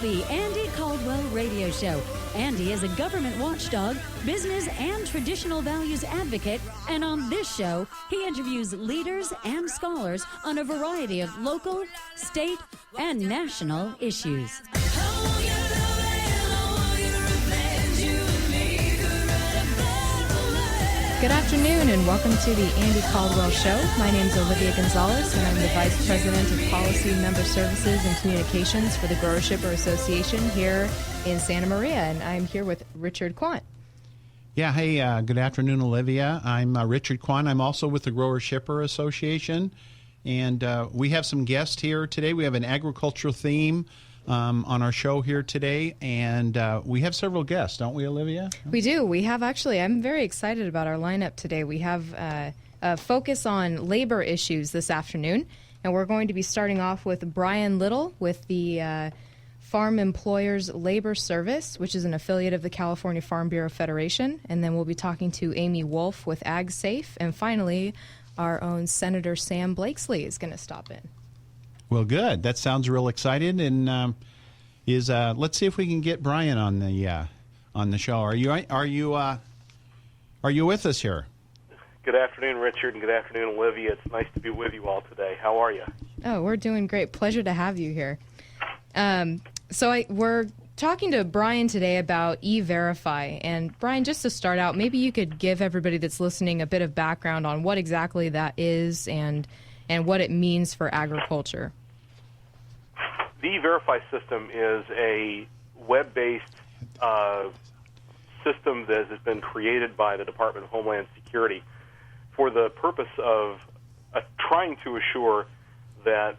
the Andy Caldwell Radio Show. Andy is a government watchdog, business and traditional values advocate, and on this show, he interviews leaders and scholars on a variety of local, state, and national issues. Good afternoon and welcome to the Andy Caldwell Show. My name is Olivia Gonzales and I'm the Vice President of Policy, Member Services, and Communications for the Grower Shipper Association here in Santa Maria. And I'm here with Richard Quandt. Yeah, hey, good afternoon, Olivia. I'm Richard Quandt. I'm also with the Grower Shipper Association. And we have some guests here today. We have an agricultural theme on our show here today, and we have several guests, don't we, Olivia? We do. We have actually, I'm very excited about our lineup today. We have a focus on labor issues this afternoon, and we're going to be starting off with Bryan Little with the Farm Employers Labor Service, which is an affiliate of the California Farm Bureau Federation, and then we'll be talking to Amy Wolfe with Ag Safe, and finally, our own Senator Sam Blakeslee is going to stop in. Well, good. That sounds real exciting. And let's see if we can get Bryan on the show. Are you with us here? Good afternoon, Richard, and good afternoon, Olivia. It's nice to be with you all today. How are you? Oh, we're doing great. Pleasure to have you here. We're talking to Bryan today about E-Verify. And Bryan, just to start out, maybe you could give everybody that's listening a bit of background on what exactly that is and what it means for agriculture. The E-Verify system is a web-based system that has been created by the Department of Homeland Security for the purpose of trying to assure that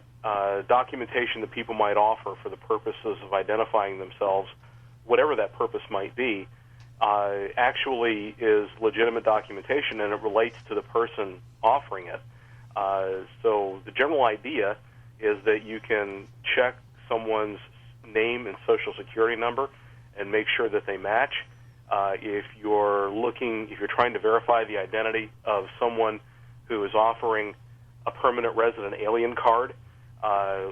documentation that people might offer for the purposes of identifying themselves, whatever that purpose might be, actually is legitimate documentation and it relates to the person offering it. So the general idea is that you can check someone's name and social security number and make sure that they match. If you're trying to verify the identity of someone who is offering a permanent resident alien card,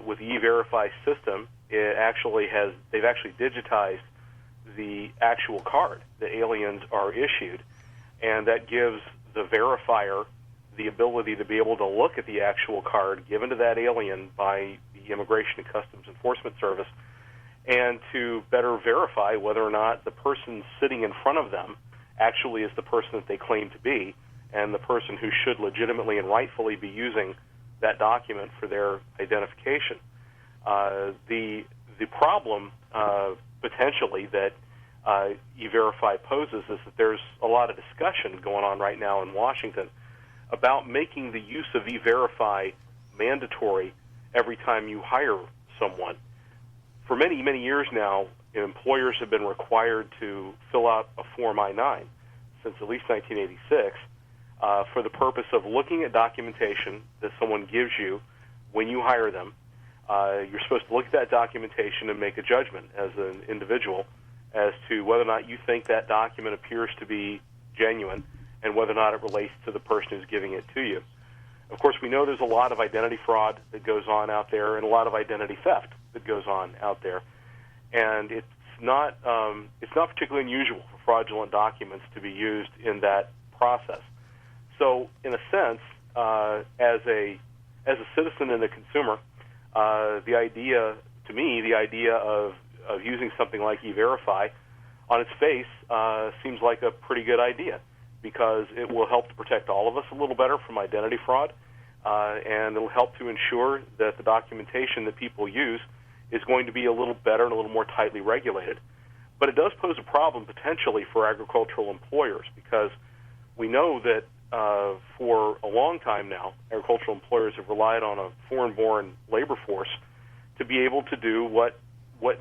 with the E-Verify system, they've actually digitized the actual card that aliens are issued, and that gives the verifier the ability to be able to look at the actual card given to that alien by the Immigration and Customs Enforcement Service and to better verify whether or not the person sitting in front of them actually is the person that they claim to be and the person who should legitimately and rightfully be using that document for their identification. The problem potentially that E-Verify poses is that there's a lot of discussion going on right now in Washington about making the use of E-Verify mandatory every time you hire someone. For many, many years now, employers have been required to fill out a Form I-9 since at least 1986 for the purpose of looking at documentation that someone gives you when you hire them. You're supposed to look at that documentation and make a judgment as an individual as to whether or not you think that document appears to be genuine and whether or not it relates to the person who's giving it to you. Of course, we know there's a lot of identity fraud that goes on out there and a lot of identity theft that goes on out there. And it's not particularly unusual for fraudulent documents to be used in that process. So, in a sense, as a citizen and a consumer, the idea of using something like E-Verify on its face seems like a pretty good idea, because it will help to protect all of us a little better from identity fraud, and it'll help to ensure that the documentation that people use is going to be a little better and a little more tightly regulated. But it does pose a problem potentially for agricultural employers, because we know that for a long time now, agricultural employers have relied on a foreign-born labor force to be able to do what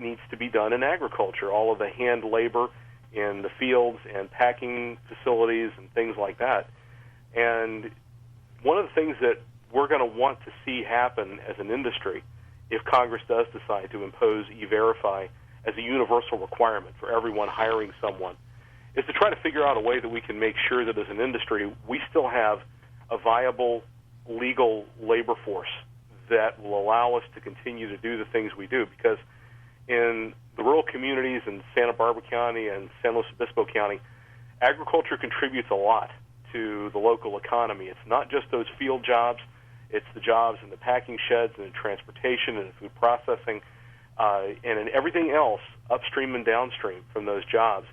needs to be done in agriculture, all of the hand labor in the fields and packing facilities and things like that. And one of the things that we're going to want to see happen as an industry, if Congress does decide to impose E-Verify as a universal requirement for everyone hiring someone, is to try to figure out a way that we can make sure that as an industry we still have a viable legal labor force that will allow us to continue to do the things we do. Because in the rural communities in Santa Barbara County and San Luis Obispo County, agriculture contributes a lot to the local economy. It's not just those field jobs. It's the jobs in the packing sheds and in transportation and in food processing and in everything else upstream and downstream from those jobs.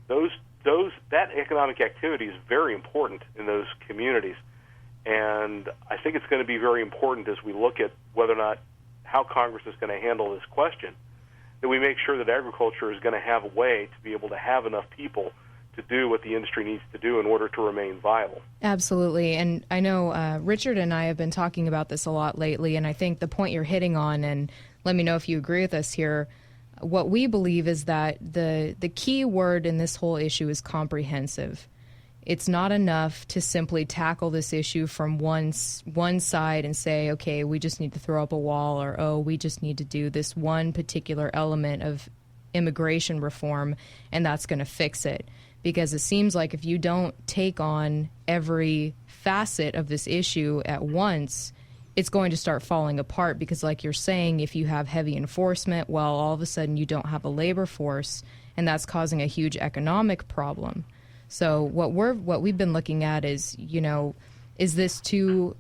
That economic activity is very important in those communities. And I think it's going to be very important as we look at whether or not how Congress is going to handle this question, that we make sure that agriculture is going to have a way to be able to have enough people to do what the industry needs to do in order to remain viable. Absolutely. And I know Richard and I have been talking about this a lot lately, and I think the point you're hitting on, and let me know if you agree with us here, what we believe is that the key word in this whole issue is comprehensive. It's not enough to simply tackle this issue from one side and say, okay, we just need to throw up a wall, or, oh, we just need to do this one particular element of immigration reform, and that's going to fix it. Because it seems like if you don't take on every facet of this issue at once, it's going to start falling apart. Because like you're saying, if you have heavy enforcement, well, all of a sudden you don't have a labor force, and that's causing a huge economic problem. So what we've been looking at is, is this too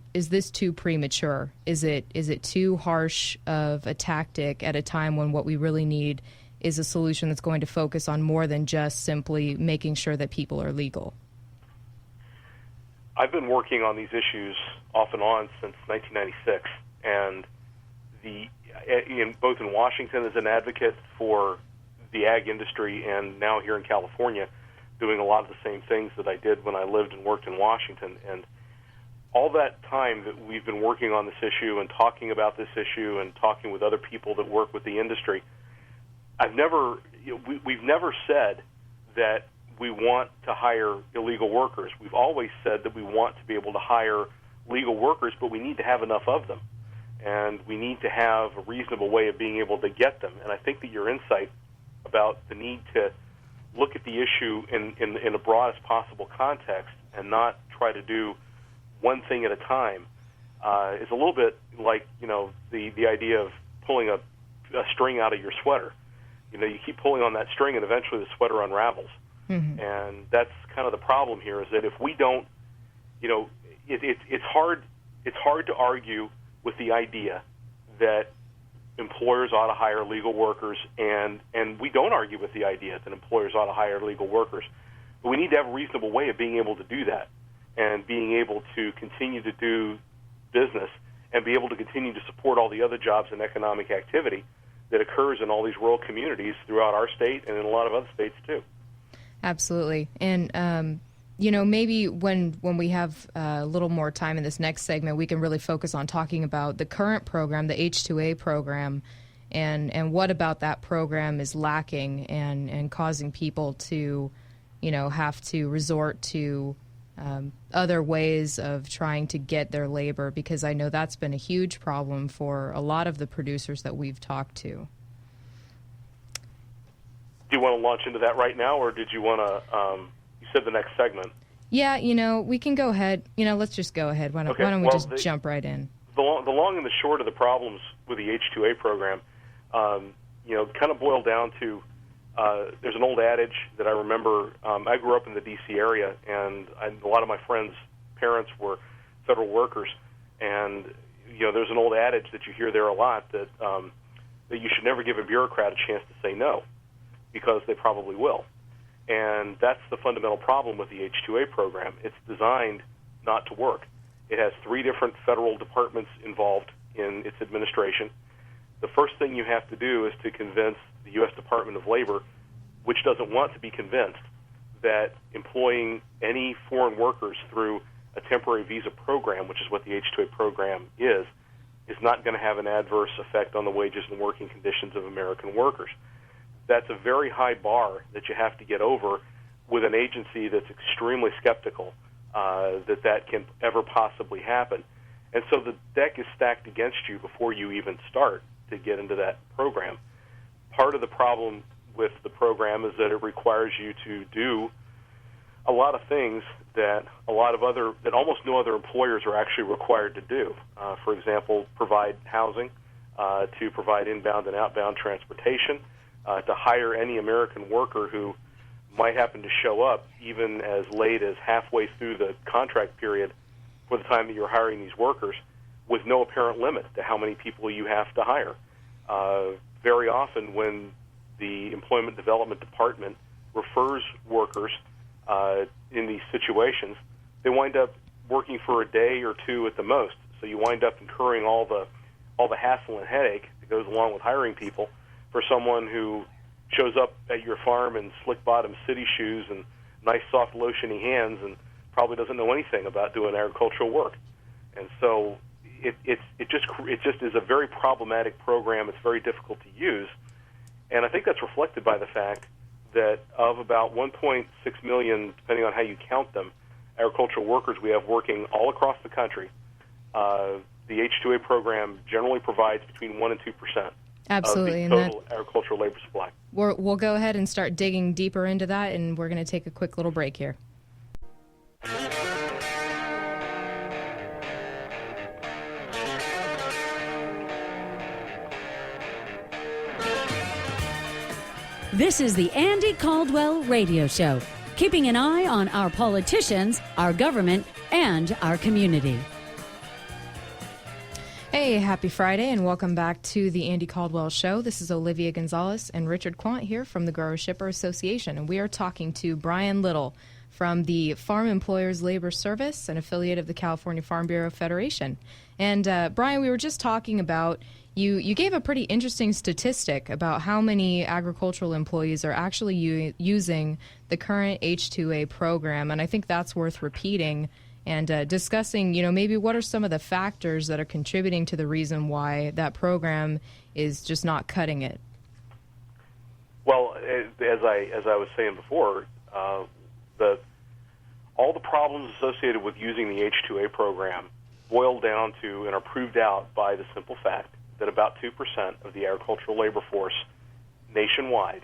premature? Is it too harsh of a tactic at a time when what we really need is a solution that's going to focus on more than just simply making sure that people are legal? I've been working on these issues off and on since 1996, and both in Washington as an advocate for the ag industry, and now here in California, doing a lot of the same things that I did when I lived and worked in Washington. And all that time that we've been working on this issue and talking about this issue and talking with other people that work with the industry, we've never said that we want to hire illegal workers. We've always said that we want to be able to hire legal workers, but we need to have enough of them, and we need to have a reasonable way of being able to get them. And I think that your insight about the need to look at the issue in the broadest possible context and not try to do one thing at a time is a little bit like, the idea of pulling a string out of your sweater. You keep pulling on that string and eventually the sweater unravels. Mm-hmm. And that's kind of the problem here, is that if we don't, it's hard to argue with the idea that employers ought to hire legal workers, and we don't argue with the idea that employers ought to hire legal workers. But we need to have a reasonable way of being able to do that and being able to continue to do business and be able to continue to support all the other jobs and economic activity that occurs in all these rural communities throughout our state and in a lot of other states too. Absolutely. And, maybe when we have a little more time in this next segment, we can really focus on talking about the current program, the H-2A program, and what about that program is lacking and causing people to, have to resort to other ways of trying to get their labor, because I know that's been a huge problem for a lot of the producers that we've talked to. Do you want to launch into that right now, or did you want to, you said the next segment? Yeah, we can go ahead. Let's just go ahead. Why don't we just jump right in? The long and the short of the problems with the H-2A program, kind of boil down to, there's an old adage that I remember. I grew up in the D.C. area, and a lot of my friends' parents were federal workers, and there's an old adage that you hear there a lot that you should never give a bureaucrat a chance to say no, because they probably will. And that's the fundamental problem with the H-2A program. It's designed not to work. It has 3 different federal departments involved in its administration. The first thing you have to do is to convince the U.S. Department of Labor, which doesn't want to be convinced, that employing any foreign workers through a temporary visa program, which is what the H-2A program is not going to have an adverse effect on the wages and working conditions of American workers. That's a very high bar that you have to get over with an agency that's extremely skeptical that can ever possibly happen. And so the deck is stacked against you before you even start to get into that program. Part of the problem with the program is that it requires you to do a lot of things that almost no other employers are actually required to do. For example, provide housing, to provide inbound and outbound transportation, to hire any American worker who might happen to show up even as late as halfway through the contract period for the time that you're hiring these workers, with no apparent limit to how many people you have to hire. Very often when the Employment Development Department refers workers in these situations, they wind up working for a day or two at the most. So you wind up incurring all the hassle and headache that goes along with hiring people for someone who shows up at your farm in slick-bottom city shoes and nice, soft, lotiony hands and probably doesn't know anything about doing agricultural work. And so it just is a very problematic program. It's very difficult to use. And I think that's reflected by the fact that of about 1.6 million, depending on how you count them, agricultural workers we have working all across the country, the H-2A program generally provides between 1% and 2% Absolutely. of the total agricultural labor supply. We'll go ahead and start digging deeper into that, and we're going to take a quick little break here. This is the Andy Caldwell Radio Show, keeping an eye on our politicians, our government, and our community. Hey, happy Friday, and welcome back to the Andy Caldwell Show. This is Olivia Gonzales and Richard Quandt here from the Grower Shipper Association, and we are talking to Bryan Little from the Farm Employers Labor Service, an affiliate of the California Farm Bureau Federation. And Bryan, we were just talking about, you gave a pretty interesting statistic about how many agricultural employees are actually using the current H-2A program, and I think that's worth repeating and discussing, maybe what are some of the factors that are contributing to the reason why that program is just not cutting it. Well, as I was saying before, all the problems associated with using the H-2A program boil down to and are proved out by the simple fact that about 2% of the agricultural labor force nationwide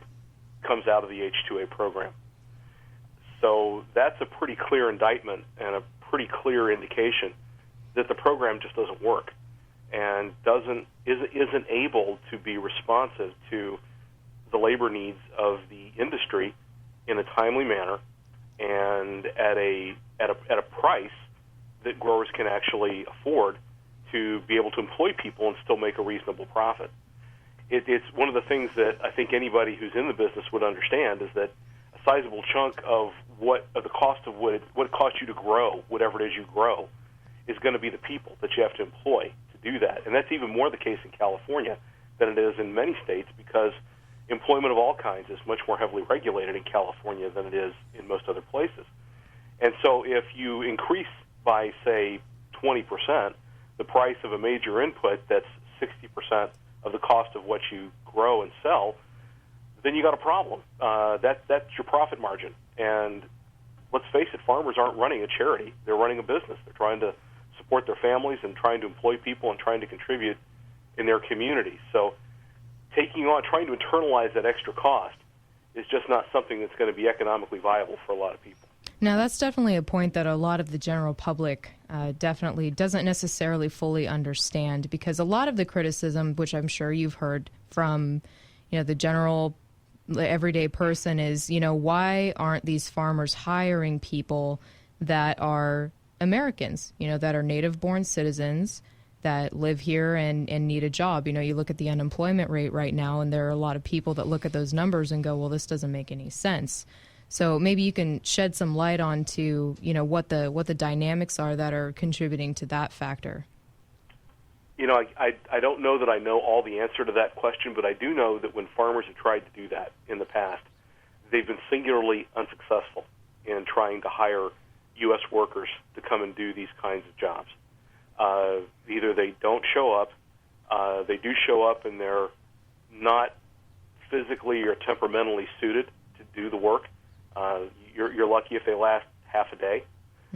comes out of the H-2A program. So that's a pretty clear indictment and a pretty clear indication that the program just doesn't work and isn't able to be responsive to the labor needs of the industry in a timely manner and at a price that growers can actually afford to be able to employ people and still make a reasonable profit. It's one of the things that I think anybody who's in the business would understand is that a sizable chunk of the cost of what it costs you to grow, whatever it is you grow, is going to be the people that you have to employ to do that. And that's even more the case in California than it is in many states because employment of all kinds is much more heavily regulated in California than it is in most other places. And so if you increase by, say, 20% the price of a major input that's 60% of the cost of what you grow and sell, then you got a problem. That's your profit margin. And let's face it, farmers aren't running a charity. They're running a business. They're trying to support their families and trying to employ people and trying to contribute in their communities. So trying to internalize that extra cost is just not something that's going to be economically viable for a lot of people. Now, that's definitely a point that a lot of the general public definitely doesn't necessarily fully understand, because a lot of the criticism, which I'm sure you've heard from, the general everyday person is, why aren't these farmers hiring people that are Americans, that are native-born citizens that live here and need a job? You look at the unemployment rate right now, and there are a lot of people that look at those numbers and go, well, this doesn't make any sense. So maybe you can shed some light on to, what the dynamics are that are contributing to that factor. I don't know that I know all the answer to that question, but I do know that when farmers have tried to do that in the past, they've been singularly unsuccessful in trying to hire U.S. workers to come and do these kinds of jobs. Either they don't show up, they do show up and they're not physically or temperamentally suited to do the work. You're lucky if they last half a day.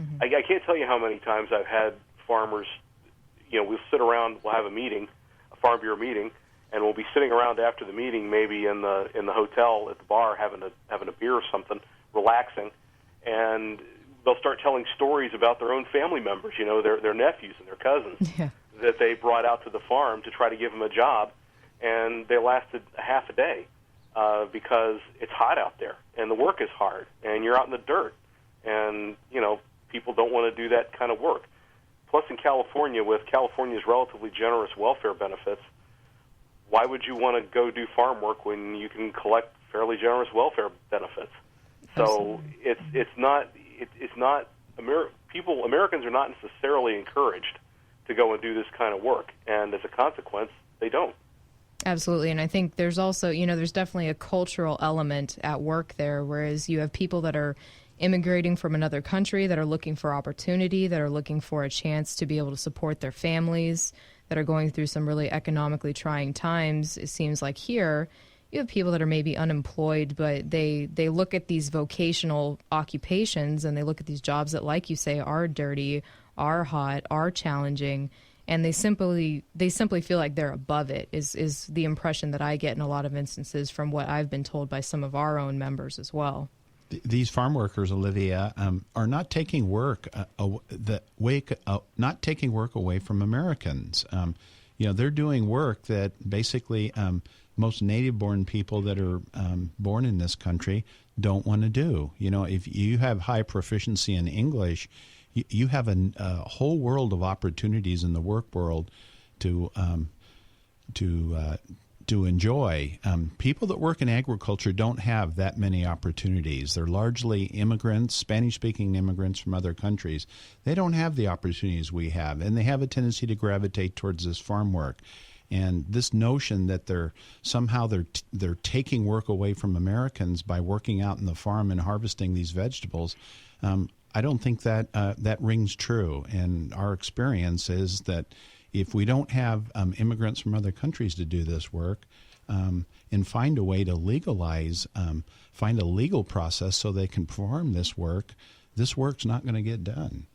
Mm-hmm. I can't tell you how many times I've had farmers, we'll sit around, we'll have a meeting, a Farm Bureau meeting, and we'll be sitting around after the meeting, maybe in the hotel at the bar, having a beer or something, relaxing, and they'll start telling stories about their own family members, their nephews and their cousins that they brought out to the farm to try to give them a job, and they lasted a half a day because it's hot out there and the work is hard and you're out in the dirt, and people don't want to do that kind of work. Plus, in California, with California's relatively generous welfare benefits, why would you want to go do farm work when you can collect fairly generous welfare benefits? So Americans are not necessarily encouraged to go and do this kind of work, and as a consequence, they don't. Absolutely, and I think there's also, there's definitely a cultural element at work there, whereas you have people that are immigrating from another country that are looking for opportunity, that are looking for a chance to be able to support their families, that are going through some really economically trying times. It seems like here you have people that are maybe unemployed, but they look at these vocational occupations and they look at these jobs that, like you say, are dirty, are hot, are challenging, and they simply feel like they're above it, is the impression that I get in a lot of instances from what I've been told by some of our own members as well. These farm workers, Olivia, are not taking work not taking work away from Americans. They're doing work that basically most native-born people that are born in this country don't want to do. If you have high proficiency in English, you have a whole world of opportunities in the work world to enjoy. People that work in agriculture don't have that many opportunities. They're largely immigrants, Spanish-speaking immigrants from other countries. They don't have the opportunities we have, and they have a tendency to gravitate towards this farm work. And this notion that they're taking work away from Americans by working out in the farm and harvesting these vegetables, I don't think that rings true. And our experience is that if we don't have immigrants from other countries to do this work and find a way to legalize, find a legal process so they can perform this work's not going to get done.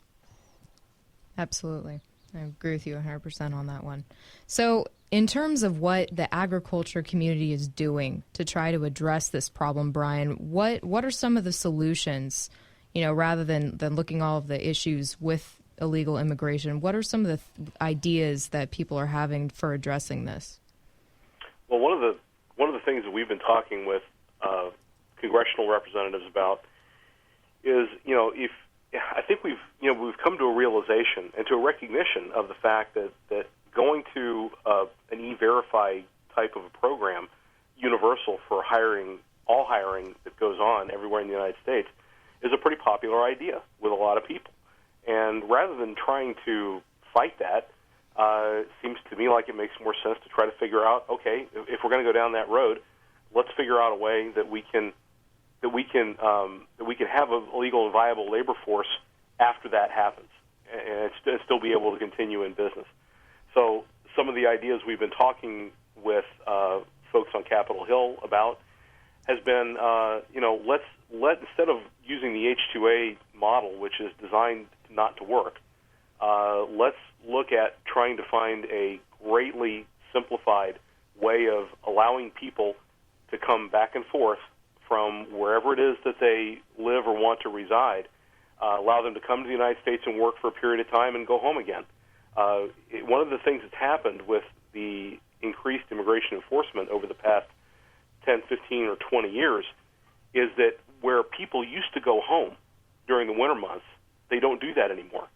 Absolutely. I agree with you 100% on that one. So in terms of what the agriculture community is doing to try to address this problem, Bryan, what are some of the solutions, rather than looking all of the issues with illegal immigration? What are some of the ideas that people are having for addressing this? Well, one of the things that we've been talking with congressional representatives about is, I think we've come to a realization and to a recognition of the fact that going to an E-Verify type of a program, universal for all hiring that goes on everywhere in the United States, is a pretty popular idea with a lot of people. And rather than trying to fight that, it seems to me like it makes more sense to try to figure out, okay, if we're going to go down that road, let's figure out a way that we can have a legal and viable labor force after that happens, and still be able to continue in business. So some of the ideas we've been talking with folks on Capitol Hill about has been, let's instead of using the H-2A model, which is designed not to work, let's look at trying to find a greatly simplified way of allowing people to come back and forth from wherever it is that they live or want to reside, allow them to come to the United States and work for a period of time and go home again. One of the things that's happened with the increased immigration enforcement over the past 10, 15, or 20 years is that where people used to go home during the winter months, they don't do that anymore.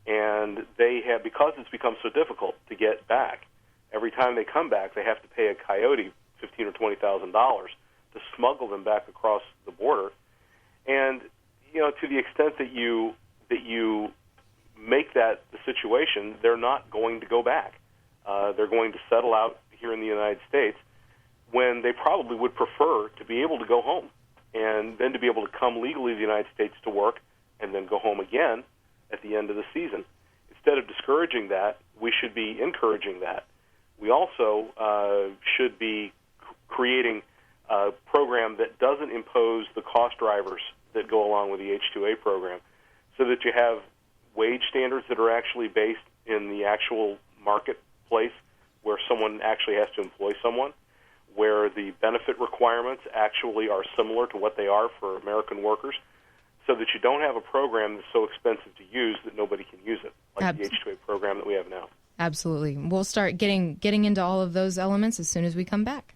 And they have, because it's become so difficult to get back, every time they come back, they have to pay a coyote $15,000 or $20,000 to smuggle them back across the border. And to the extent that you make that the situation, they're not going to go back. They're going to settle out here in the United States when they probably would prefer to be able to go home and then to be able to come legally to the United States to work and then go home again at the end of the season. Instead of discouraging that, we should be encouraging that. We also should be creating a program that doesn't impose the cost drivers that go along with the H-2A program, so that you have wage standards that are actually based in the actual marketplace where someone actually has to employ someone, where the benefit requirements actually are similar to what they are for American workers, so that you don't have a program that's so expensive to use that nobody can use it, like the H-2A program that we have now. Absolutely. We'll start getting into all of those elements as soon as we come back.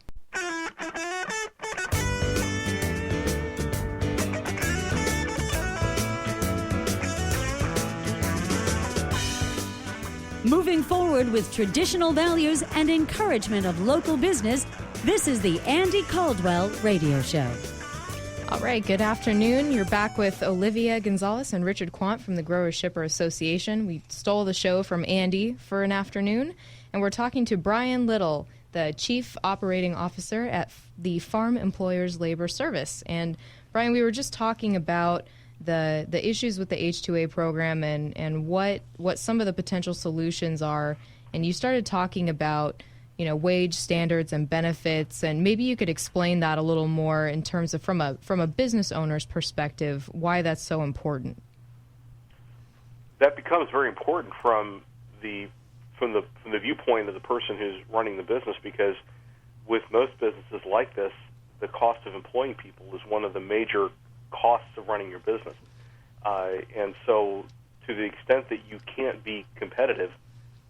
Moving forward with traditional values and encouragement of local business, this is the Andy Caldwell Radio Show. All right, good afternoon. You're back with Olivia Gonzales and Richard Quandt from the Grower Shipper Association. We stole the show from Andy for an afternoon, and we're talking to Bryan Little, the Chief Operating Officer at the Farm Employers Labor Service. And Bryan, we were just talking about the issues with the H-2A program and what some of the potential solutions are. And you started talking about, wage standards and benefits, and maybe you could explain that a little more in terms of from a business owner's perspective, why that's so important. That becomes very important from the viewpoint of the person who's running the business, because with most businesses like this, the cost of employing people is one of the major costs of running your business. And so to the extent that you can't be competitive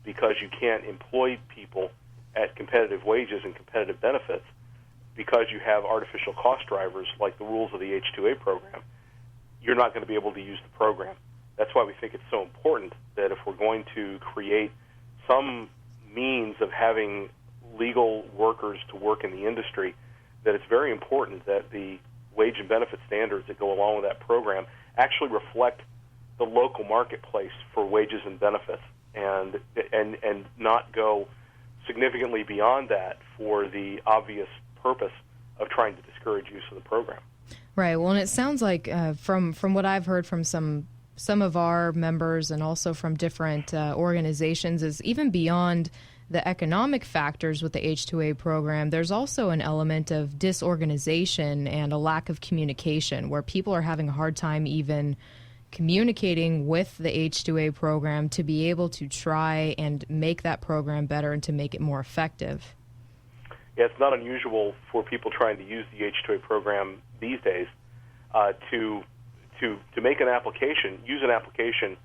because you can't employ people at competitive wages and competitive benefits, because you have artificial cost drivers like the rules of the H-2A program, you're not going to be able to use the program. That's why we think it's so important that if we're going to create some means of having legal workers to work in the industry, that it's very important that the wage and benefit standards that go along with that program actually reflect the local marketplace for wages and benefits, and not go significantly beyond that for the obvious purpose of trying to discourage use of the program. Right. Well, and it sounds like from what I've heard from some of our members and also from different organizations is even beyond the economic factors with the H-2A program, there's also an element of disorganization and a lack of communication where people are having a hard time even communicating with the H-2A program to be able to try and make that program better and to make it more effective. Yeah, it's not unusual for people trying to use the H-2A program these days to make an application, use an application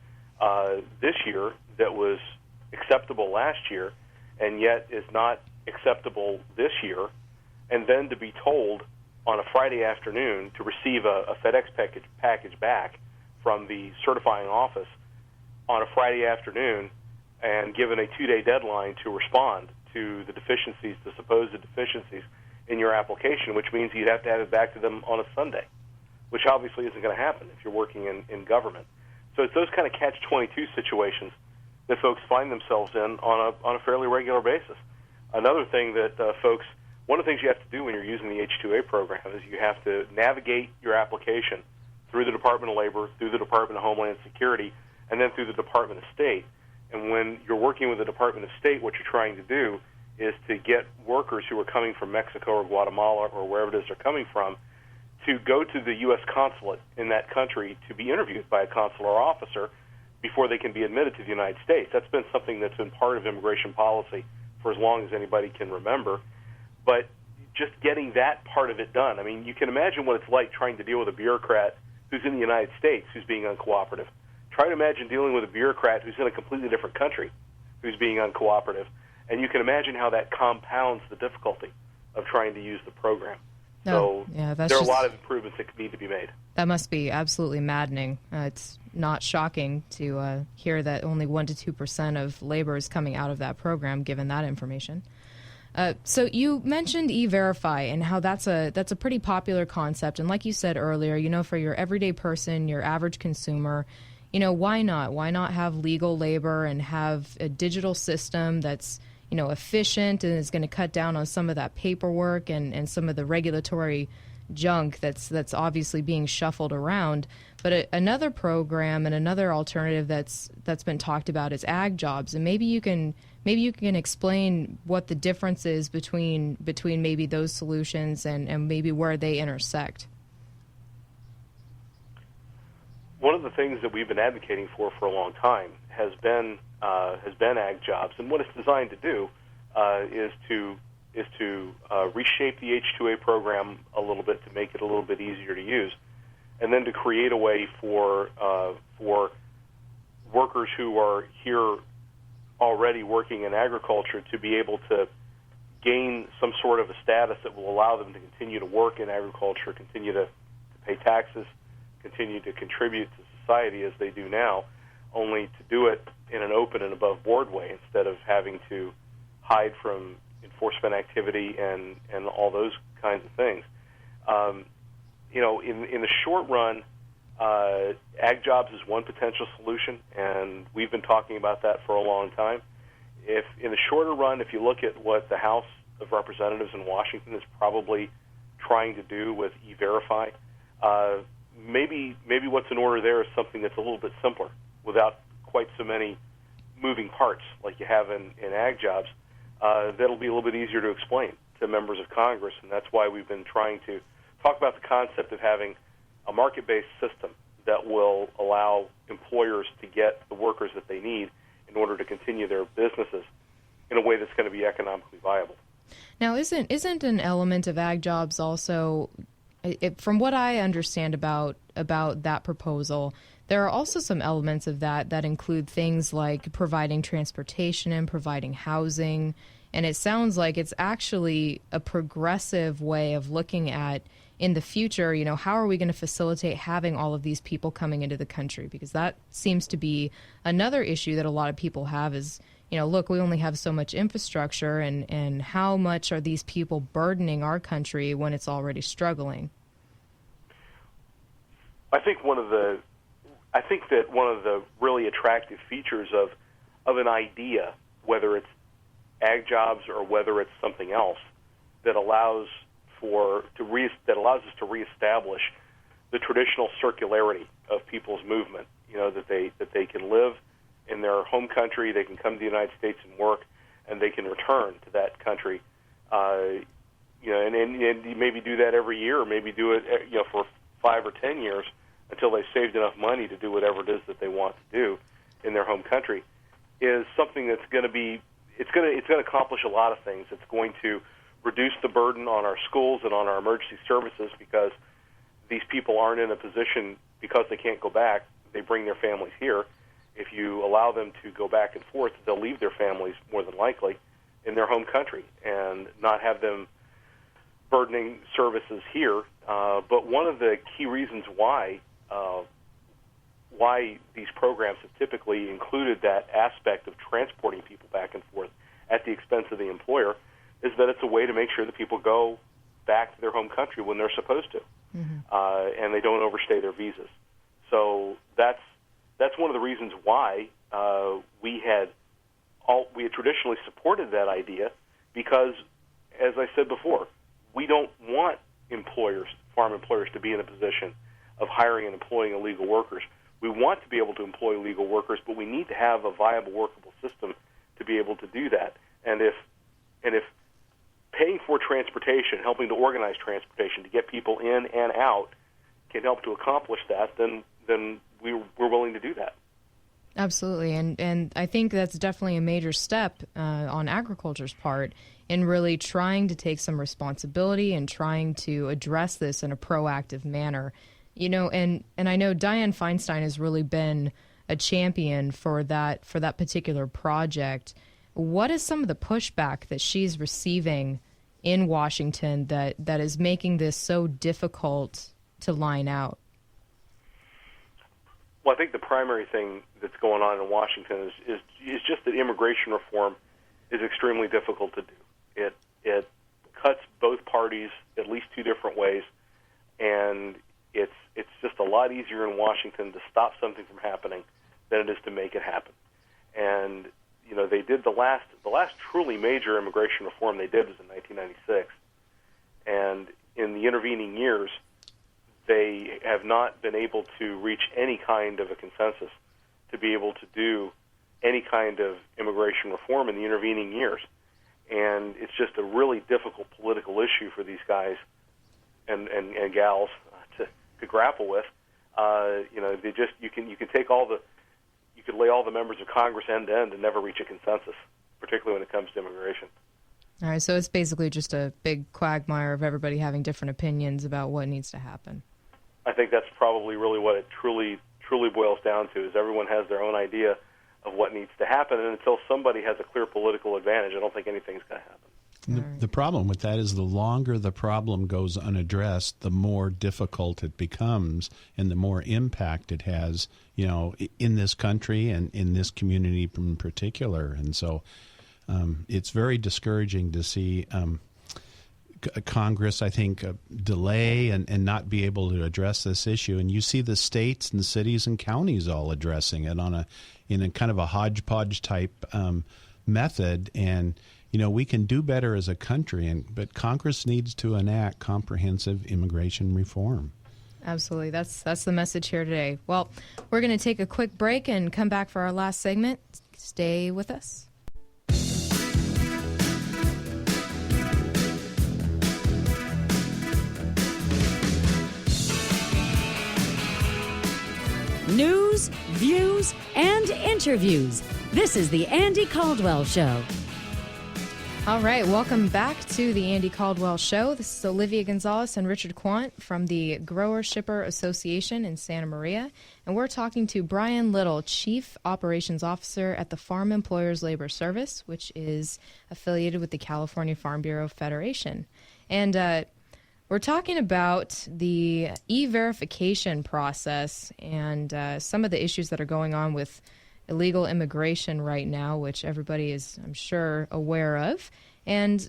this year that was acceptable last year and yet is not acceptable this year, and then to be told on a Friday afternoon to receive a FedEx package back from the certifying office on a Friday afternoon and given a 2-day deadline to respond to the deficiencies, the supposed deficiencies in your application, which means you'd have to have it back to them on a Sunday, which obviously isn't going to happen if you're working in government. So it's those kind of catch-22 situations that folks find themselves in on a fairly regular basis. Another thing that one of the things you have to do when you're using the H-2A program is you have to navigate your application through the Department of Labor, through the Department of Homeland Security, and then through the Department of State. And when you're working with the Department of State, what you're trying to do is to get workers who are coming from Mexico or Guatemala or wherever it is they're coming from to go to the U.S. consulate in that country to be interviewed by a consular officer before they can be admitted to the United States. That's been something that's been part of immigration policy for as long as anybody can remember. But just getting that part of it done, I mean, you can imagine what it's like trying to deal with a bureaucrat who's in the United States who's being uncooperative. Try to imagine dealing with a bureaucrat who's in a completely different country who's being uncooperative. And you can imagine how that compounds the difficulty of trying to use the program. So there are a lot of improvements that need to be made. That must be absolutely maddening. It's not shocking to hear that only 1% to 2% of labor is coming out of that program, given that information. So you mentioned E-Verify and how that's a pretty popular concept. And like you said earlier, for your everyday person, your average consumer, why not? Why not have legal labor and have a digital system that's efficient and is going to cut down on some of that paperwork and some of the regulatory junk that's obviously being shuffled around. But another program and another alternative that's been talked about is ag jobs, and maybe you can explain what the difference is between maybe those solutions and maybe where they intersect. One of the things that we've been advocating for a long time has been ag jobs, and what it's designed to do is to reshape the H-2A program a little bit to make it a little bit easier to use, and then to create a way for workers who are here already working in agriculture to be able to gain some sort of a status that will allow them to continue to work in agriculture, continue to pay taxes, continue to contribute to society as they do now, only to do it in an open and above board way instead of having to hide from enforcement activity and all those kinds of things. In the short run, ag jobs is one potential solution, and we've been talking about that for a long time. If in the shorter run, if you look at what the House of Representatives in Washington is probably trying to do with E-Verify, maybe what's in order there is something that's a little bit simpler without quite so many moving parts like you have in ag jobs. That'll be a little bit easier to explain to members of Congress, and that's why we've been trying to talk about the concept of having a market-based system that will allow employers to get the workers that they need in order to continue their businesses in a way that's going to be economically viable. Now, isn't an element of ag jobs also, from what I understand about that proposal, there are also some elements of that include things like providing transportation and providing housing, and it sounds like it's actually a progressive way of looking at, in the future, how are we going to facilitate having all of these people coming into the country? Because that seems to be another issue that a lot of people have is, look, we only have so much infrastructure, and how much are these people burdening our country when it's already struggling? I think that one of the really attractive features of an idea, whether it's ag jobs or whether it's something else, that allows us to reestablish the traditional circularity of people's movement. That they can live in their home country, they can come to the United States and work, and they can return to that country. And maybe do that every year, or maybe do it for 5 or 10 years until they've saved enough money to do whatever it is that they want to do in their home country, is something that's going to accomplish a lot of things. It's going to reduce the burden on our schools and on our emergency services because these people aren't in a position, because they can't go back, they bring their families here. If you allow them to go back and forth, they'll leave their families more than likely in their home country and not have them burdening services here. But one of the key reasons why these programs have typically included that aspect of transporting people back and forth at the expense of the employer is that it's a way to make sure that people go back to their home country when they're supposed to, and they don't overstay their visas. So that's one of the reasons why we had traditionally supported that idea, because, as I said before, we don't want farm employers, to be in a position of hiring and employing illegal workers. We want to be able to employ legal workers, but we need to have a viable, workable system to be able to do that. And if paying for transportation, helping to organize transportation to get people in and out can help to accomplish that, then we're willing to do that. Absolutely, and I think that's definitely a major step on agriculture's part in really trying to take some responsibility and trying to address this in a proactive manner. And I know Dianne Feinstein has really been a champion for that particular project. What is some of the pushback that she's receiving in Washington that is making this so difficult to line out? Well, I think the primary thing that's going on in Washington is just that immigration reform is extremely difficult to do. It cuts both parties at least two different ways, and it's just a lot easier in Washington to stop something from happening than it is to make it happen. And they did the last truly major immigration reform they did was in 1996, and in the intervening years, they have not been able to reach any kind of a consensus to be able to do any kind of immigration reform in the intervening years. And it's just a really difficult political issue for these guys and gals to grapple with. You could lay all the members of Congress end to end and never reach a consensus, particularly when it comes to immigration. All right, so it's basically just a big quagmire of everybody having different opinions about what needs to happen. I think that's probably really what it truly boils down to, is everyone has their own idea of what needs to happen. And until somebody has a clear political advantage, I don't think anything's going to happen. The problem with that is the longer the problem goes unaddressed, the more difficult it becomes and the more impact it has, in this country and in this community in particular. And so it's very discouraging to see Congress, I think, delay and not be able to address this issue. And you see the states and cities and counties all addressing it in a kind of a hodgepodge type method. And we can do better as a country, but Congress needs to enact comprehensive immigration reform. Absolutely. That's the message here today. Well, we're going to take a quick break and come back for our last segment. Stay with us. News, views, and interviews. This is the Andy Caldwell Show. All right, welcome back to the Andy Caldwell Show. This is Olivia Gonzales and Richard Quandt from the Grower Shipper Association in Santa Maria, and we're talking to Bryan Little, Chief Operations Officer at the Farm Employers Labor Service, which is affiliated with the California Farm Bureau Federation. And we're talking about the e-verification process and some of the issues that are going on with illegal immigration right now, which everybody is, I'm sure, aware of. And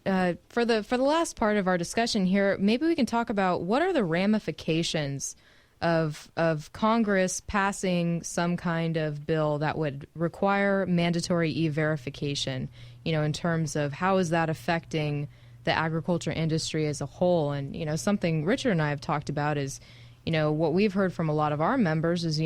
for the last part of our discussion here, maybe we can talk about what are the ramifications of Congress passing some kind of bill that would require mandatory e-verification, in terms of how is that affecting the agriculture industry as a whole. And, something Richard and I have talked about is, what we've heard from a lot of our members is,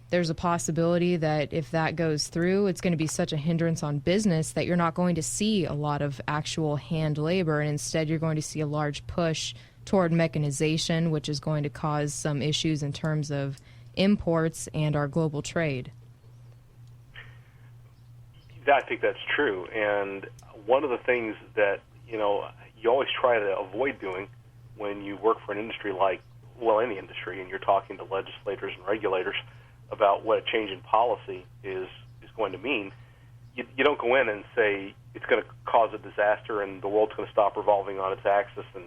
there's a possibility that if that goes through, it's going to be such a hindrance on business that you're not going to see a lot of actual hand labor, and instead you're going to see a large push toward mechanization, which is going to cause some issues in terms of imports and our global trade. I think that's true. And one of the things that, you always try to avoid doing when you work for an industry like, any industry, and you're talking to legislators and regulators about what a change in policy is going to mean, you don't go in and say it's going to cause a disaster and the world's going to stop revolving on its axis and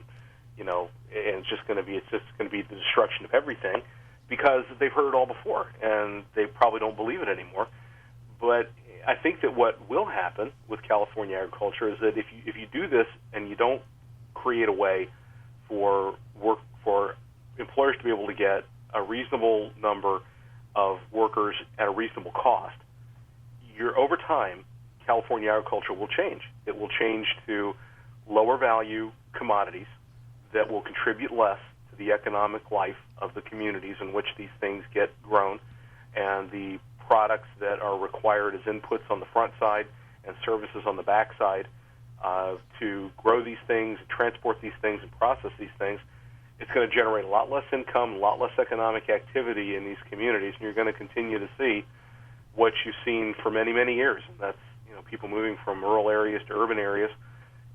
it's just going to be the destruction of everything, because they've heard it all before and they probably don't believe it anymore. But I think that what will happen with California agriculture is that if you do this and you don't create a way for employers to be able to get a reasonable number of workers at a reasonable cost, over time, California agriculture will change. It will change to lower value commodities that will contribute less to the economic life of the communities in which these things get grown, and the products that are required as inputs on the front side and services on the back side to grow these things, transport these things, and process these things. It's going to generate a lot less income, a lot less economic activity in these communities, and you're going to continue to see what you've seen for many, many years. And that's people moving from rural areas to urban areas.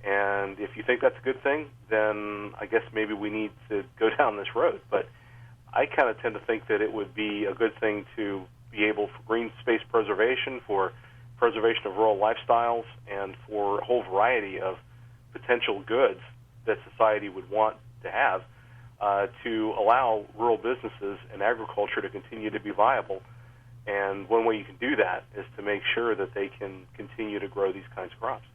And if you think that's a good thing, then I guess maybe we need to go down this road. But I kind of tend to think that it would be a good thing to be able for green space preservation, for preservation of rural lifestyles, and for a whole variety of potential goods that society would want to have, to allow rural businesses and agriculture to continue to be viable. And one way you can do that is to make sure that they can continue to grow these kinds of crops.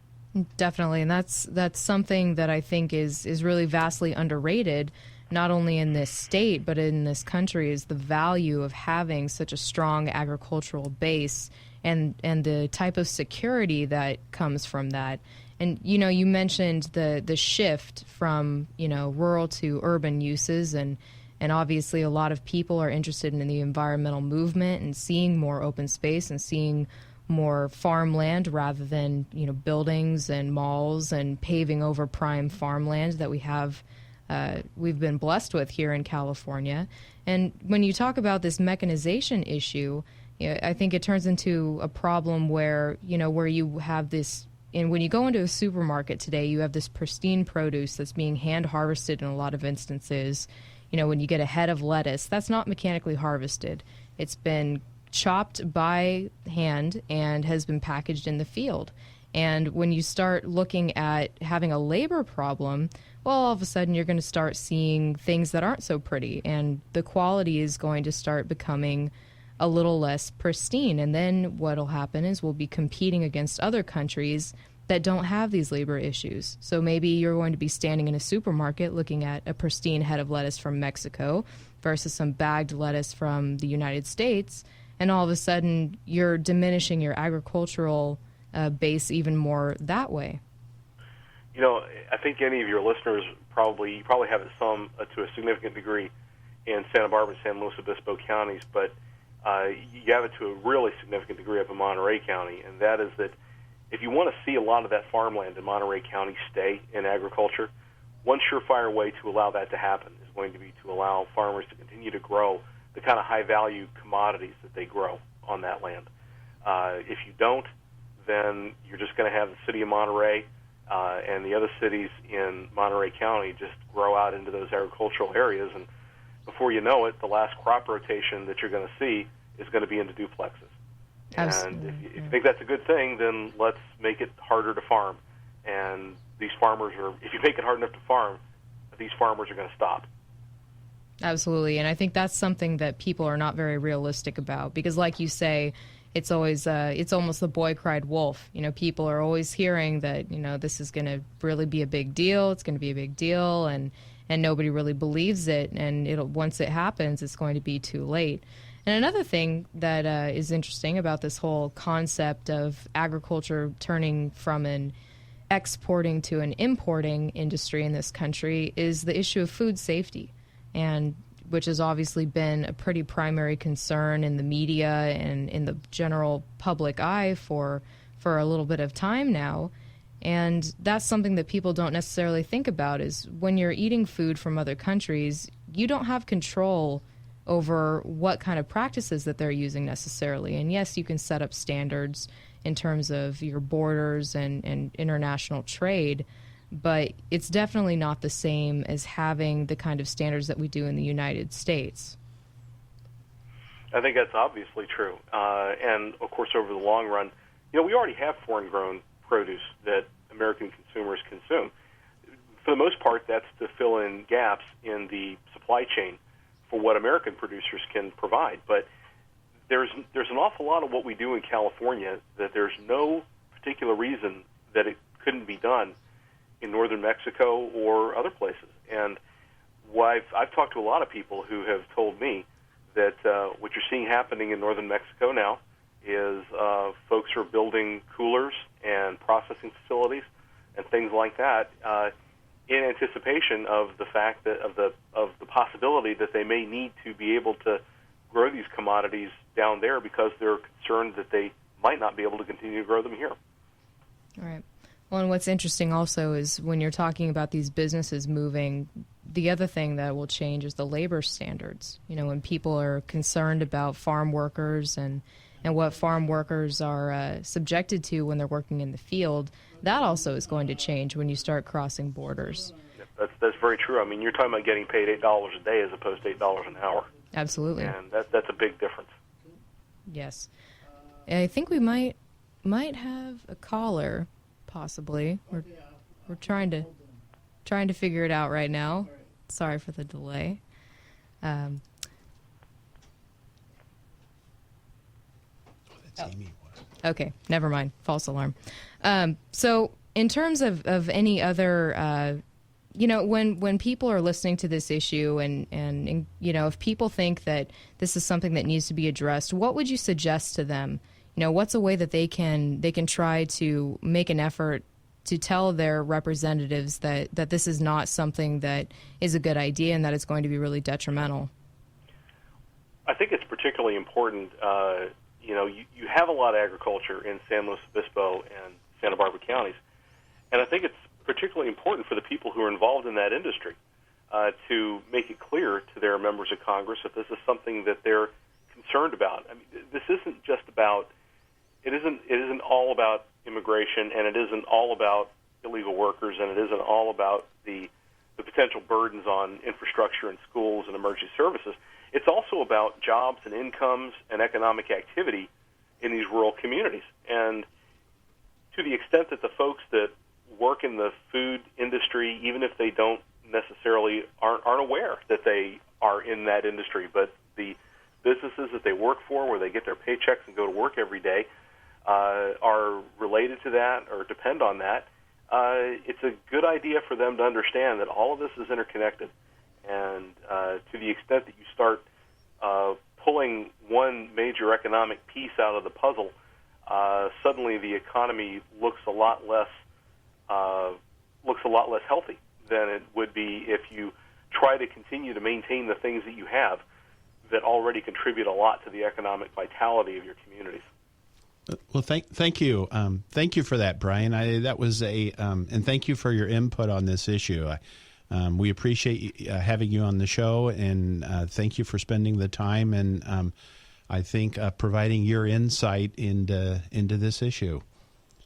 Definitely, and that's something that I think is really vastly underrated, not only in this state but in this country, is the value of having such a strong agricultural base and the type of security that comes from that. And you mentioned the shift from rural to urban uses, and obviously a lot of people are interested in the environmental movement and seeing more open space and seeing more farmland rather than buildings and malls and paving over prime farmland that we've been blessed with here in California. And when you talk about this mechanization issue, I think it turns into a problem where you have this. And when you go into a supermarket today, you have this pristine produce that's being hand harvested in a lot of instances. When you get a head of lettuce, that's not mechanically harvested. It's been chopped by hand and has been packaged in the field. And when you start looking at having a labor problem, well, all of a sudden you're going to start seeing things that aren't so pretty, and the quality is going to start becoming a little less pristine. And then what will happen is we'll be competing against other countries that don't have these labor issues. So maybe you're going to be standing in a supermarket looking at a pristine head of lettuce from Mexico versus some bagged lettuce from the United States, and all of a sudden you're diminishing your agricultural base even more that way. You know, I think any of your listeners probably have it to a significant degree in Santa Barbara, San Luis Obispo counties, but you have it to a really significant degree up in Monterey County, and that is that if you want to see a lot of that farmland in Monterey County stay in agriculture, one surefire way to allow that to happen is going to be to allow farmers to continue to grow the kind of high-value commodities that they grow on that land. If you don't, then you're just going to have the city of Monterey and the other cities in Monterey County just grow out into those agricultural areas, and before you know it, the last crop rotation that you're going to see is going to be into duplexes. Absolutely. And if you think that's a good thing, then let's make it harder to farm. And these farmers if you make it hard enough to farm, these farmers are going to stop. Absolutely, and I think that's something that people are not very realistic about, because like you say, it's always it's almost the boy cried wolf. You know, people are always hearing that, you know, this is going to really be a big deal, it's going to be a big deal, and nobody really believes it, and once it happens, it's going to be too late. And another thing that is interesting about this whole concept of agriculture turning from an exporting to an importing industry in this country is the issue of food safety, and which has obviously been a pretty primary concern in the media and in the general public eye for a little bit of time now. And that's something that people don't necessarily think about, is when you're eating food from other countries, you don't have control over what kind of practices that they're using necessarily. And yes, you can set up standards in terms of your borders and international trade, but it's definitely not the same as having the kind of standards that we do in the United States. I think that's obviously true. And, of course, over the long run, you know, we already have foreign-grown produce that American consumers consume. For the most part, that's to fill in gaps in the supply chain for what American producers can provide. But there's an awful lot of what we do in California that there's no particular reason that it couldn't be done in northern Mexico or other places. And I've talked to a lot of people who have told me that what you're seeing happening in northern Mexico now is folks are building coolers and processing facilities and things like that in anticipation of the fact that of the possibility that they may need to be able to grow these commodities down there because they're concerned that they might not be able to continue to grow them here. All right. Well, and what's interesting also is when you're talking about these businesses moving, the other thing that will change is the labor standards. You know, when people are concerned about farm workers and what farm workers are subjected to when they're working in the field, that also is going to change when you start crossing borders. That's very true. I mean, you're talking about getting paid $8 a day as opposed to $8 an hour. Absolutely. And that's a big difference. Yes. I think we might have a caller, possibly. We're trying to figure it out right now. Sorry for the delay. Okay, never mind. False alarm. So in terms of any other, you know, when people are listening to this issue and you know, if people think that this is something that needs to be addressed, what would you suggest to them? You know, what's a way that they can try to make an effort to tell their representatives that this is not something that is a good idea and that it's going to be really detrimental? I think it's particularly important. You know, you have a lot of agriculture in San Luis Obispo and Santa Barbara counties, and I think it's particularly important for the people who are involved in that industry to make it clear to their members of Congress that this is something that they're concerned about. I mean, this isn't just about it isn't all about immigration, and it isn't all about illegal workers, and it isn't all about the potential burdens on infrastructure and schools and emergency services. it's also about jobs and incomes and economic activity in these rural communities. And to the extent that the folks that work in the food industry, even if they don't necessarily aren't aware that they are in that industry, but the businesses that they work for, where they get their paychecks and go to work every day, are related to that or depend on that, it's a good idea for them to understand that all of this is interconnected. And to the extent that you start pulling one major economic piece out of the puzzle, suddenly the economy looks a lot less healthy than it would be if you try to continue to maintain the things that you have that already contribute a lot to the economic vitality of your communities. Well, thank you. Thank you for that, Bryan. That was and thank you for your input on this issue. We appreciate having you on the show, and thank you for spending the time and I think providing your insight into this issue.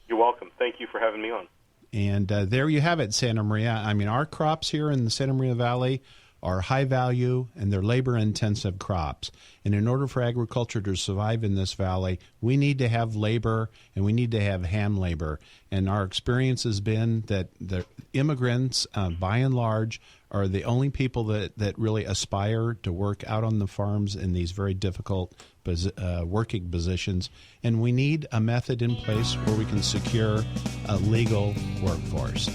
You're welcome. Thank you for having me on. And there you have it, Santa Maria. I mean, our crops here in the Santa Maria Valley are high value and they're labor intensive crops. And in order for agriculture to survive in this valley, we need to have labor and we need to have hand labor. And our experience has been that the immigrants, by and large, are the only people that really aspire to work out on the farms in these very difficult working positions. And we need a method in place where we can secure a legal workforce.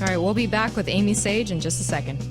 All right, we'll be back with Amy Sage in just a second.